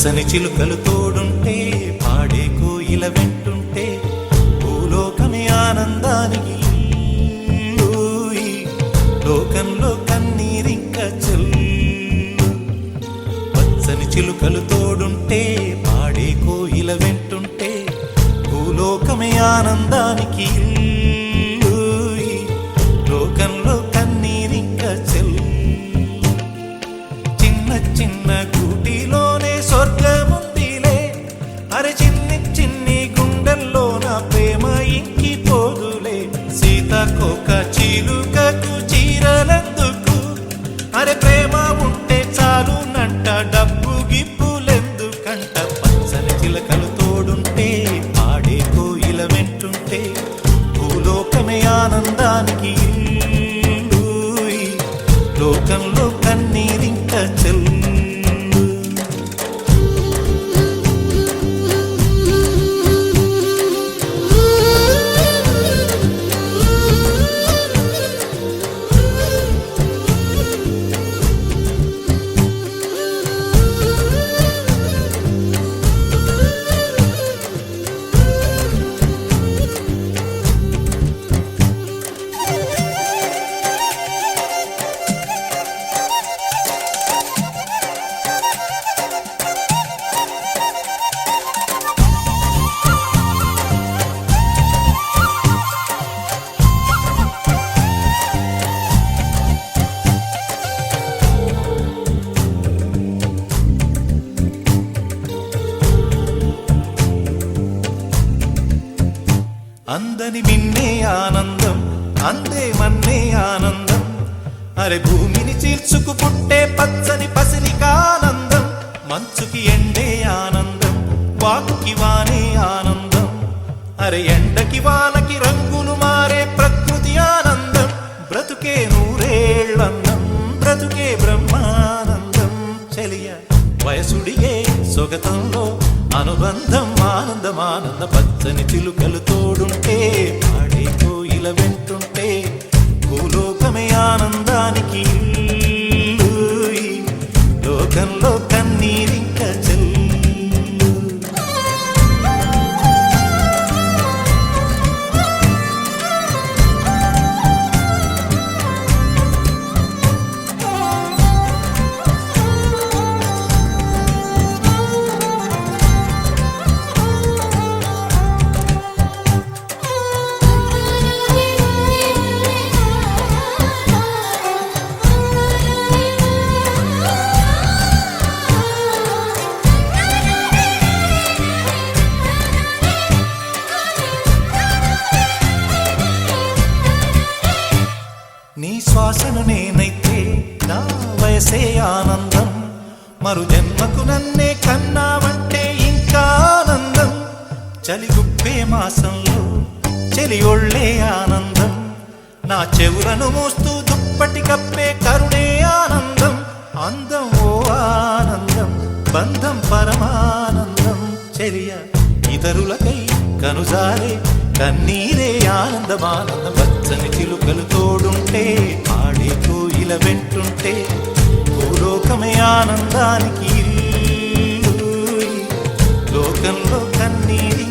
పచ్చని చిలుకలు తోడుంటే పాడే కోయిల వెంటుంటే భూలోకమే ఆనందానికి లోకంలో కన్నీరింక చెల్లు. పచ్చని చిలుకలు తోడుంటే పాడే కోయిల వెంటుంటే భూలోకమే ఆనందానికి లోకంలో కన్నీరింక చెల్లు. చిన్న చిన్న గూటిలోనే స్వర్గముందిలే, అరే చిన్ని చిన్ని గుండెల్లో నా ప్రేమ ఇంకిపోదులే. సీతాకోక చిలుకకు చీరలెందుకు, అరే ప్రేమ ఉంటే చాలు నంట, డబ్బు గిప్పులెందుకంట. పచ్చని చిలకలు తోడుంటే పాడే కోయిల వెంటుంటే భూలోకమే ఆనందానికి లోకంలో కన్నీరింక చెల్లు. అందని మిన్నే ఆనందం, అందే మన్నే ఆనందం, అరే భూమిని చీల్చుకు పుట్టే పచ్చని పసిలికానందం. మంచుకి ఎండే ఆనందం, వాకుకి వానే ఆనందం, అరే ఎండకి వానకి రంగులు మారే ప్రకృతి ఆనందం. బ్రతుకే నూరేళ్ళందం, బ్రతుకే బ్రహ్మానందం. చెలియ వయసుడిగే సొగతంలో అనుబంధం ఆనందమానంద. పచ్చని చిలుకలు తోడుంటే పాడే కోయిల వెంటుంటే భూలోకమే ఆనందానికి లోకంలో కన్నీరింక చెల్లు. నీ శ్వాసను నేనైతే నా వయసే ఆనందం, మరు జన్మకు నన్నే కన్నావంటే ఇంకా ఆనందం. చలిగుప్పే మాసంలో చెలి ఒళ్ళే ఆనందం, నా చెవులను మోస్తూ దుప్పటి కప్పే కరుణే ఆనందం. అందం ఓ ఆనందం, బంధం పరమానందం. చెలియ ఇతరులకై కనుజారే కన్నీరే ఆనందమానందం. పచ్చని చిలుకలు తోడుంటే పాడే కోయిల వెంటుంటే భూలోకమే ఆనందానికి లోకంలో కన్నీరి